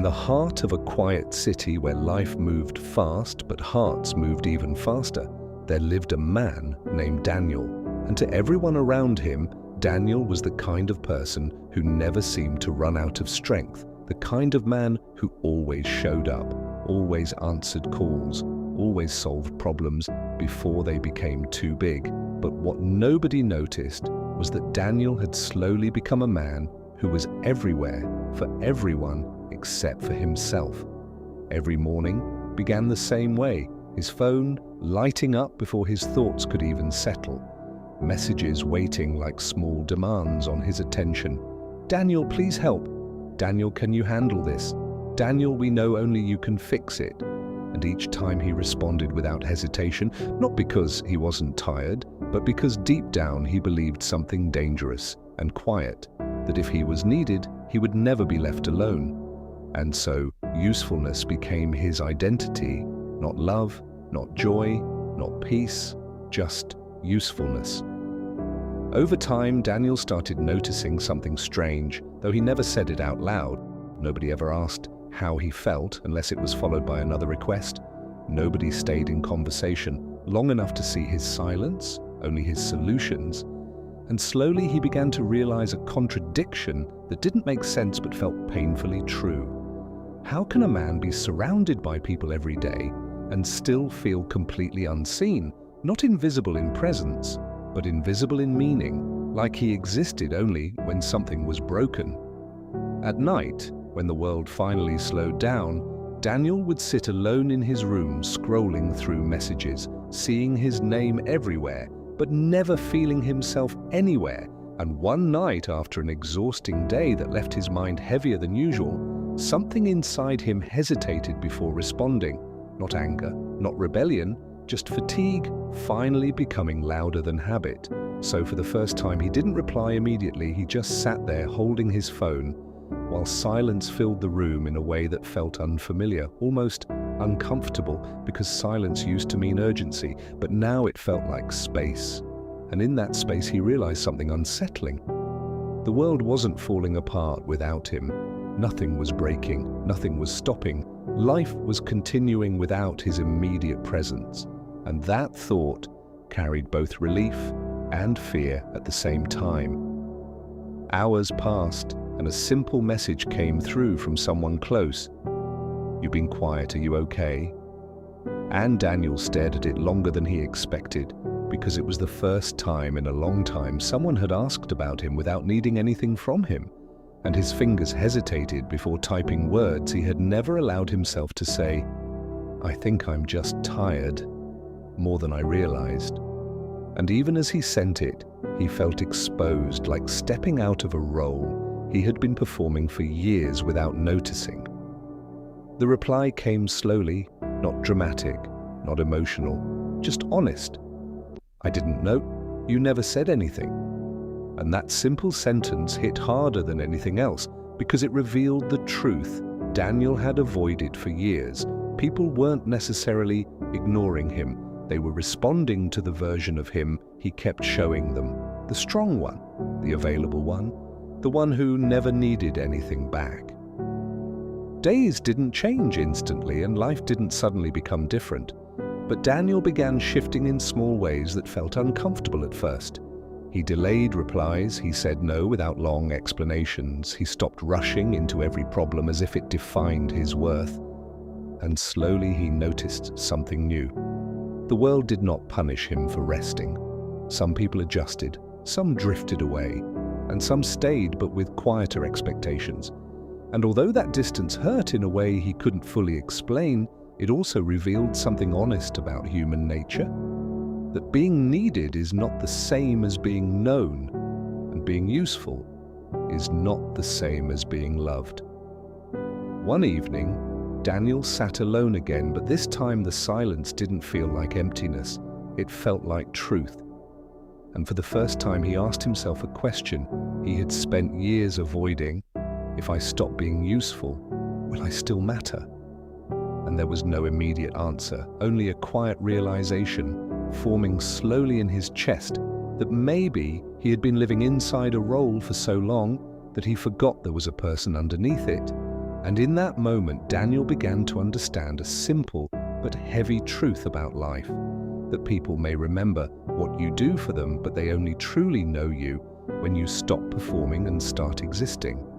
the heart of a quiet city where life moved fast but hearts moved even faster, there lived a man named Daniel, and to everyone around him, Daniel was the kind of person who never seemed to run out of strength, the kind of man who always showed up, always answered calls, always solved problems before they became too big. But what nobody noticed was that Daniel had slowly become a man who was everywhere for everyone except for himself. Every morning began the same way, his phone lighting up before his thoughts could even settle, messages waiting like small demands on his attention. "Daniel, please help. Daniel, can you handle this? Daniel, we know only you can fix it." And each time he responded without hesitation, not because he wasn't tired, but because deep down he believed something dangerous and quiet, that if he was needed, he would never be left alone. And so, usefulness became his identity, not love, not joy, not peace, just usefulness. Over time, Daniel started noticing something strange, though he never said it out loud. Nobody ever asked how he felt unless it was followed by another request. Nobody stayed in conversation long enough to see his silence, only his solutions. And slowly he began to realize a contradiction that didn't make sense but felt painfully true. How can a man be surrounded by people every day and still feel completely unseen, not invisible in presence, but invisible in meaning, like he existed only when something was broken? At night, when the world finally slowed down, Daniel would sit alone in his room scrolling through messages, seeing his name everywhere, but never feeling himself anywhere. And one night, after an exhausting day that left his mind heavier than usual, something inside him hesitated before responding. Not anger, not rebellion, just fatigue finally becoming louder than habit. So for the first time, he didn't reply immediately, he just sat there holding his phone, while silence filled the room in a way that felt unfamiliar, almost uncomfortable, because silence used to mean urgency, but now it felt like space. And in that space he realized something unsettling. The world wasn't falling apart without him. Nothing was breaking, nothing was stopping. Life was continuing without his immediate presence. And that thought carried both relief and fear at the same time. Hours passed, and a simple message came through from someone close. "You've been quiet, are you okay?" And Daniel stared at it longer than he expected, because it was the first time in a long time someone had asked about him without needing anything from him. And his fingers hesitated before typing words he had never allowed himself to say. "I think I'm just tired, more than I realized." And even as he sent it, he felt exposed, like stepping out of a role he had been performing for years without noticing. The reply came slowly, not dramatic, not emotional, just honest. "I didn't know. You never said anything." And that simple sentence hit harder than anything else, because it revealed the truth Daniel had avoided for years. People weren't necessarily ignoring him. They were responding to the version of him he kept showing them. The strong one, the available one, the one who never needed anything back. Days didn't change instantly, and life didn't suddenly become different. But Daniel began shifting in small ways that felt uncomfortable at first. He delayed replies, he said no without long explanations, he stopped rushing into every problem as if it defined his worth. And slowly he noticed something new. The world did not punish him for resting. Some people adjusted, some drifted away, and some stayed but with quieter expectations. And although that distance hurt in a way he couldn't fully explain, it also revealed something honest about human nature. That being needed is not the same as being known, and being useful is not the same as being loved. One evening, Daniel sat alone again, but this time the silence didn't feel like emptiness. It felt like truth. And for the first time he asked himself a question he had spent years avoiding. If I stop being useful, will I still matter? And there was no immediate answer, only a quiet realization forming slowly in his chest that maybe he had been living inside a role for so long that he forgot there was a person underneath it. And in that moment, Daniel began to understand a simple but heavy truth about life, that people may remember what you do for them, but they only truly know you when you stop performing and start existing.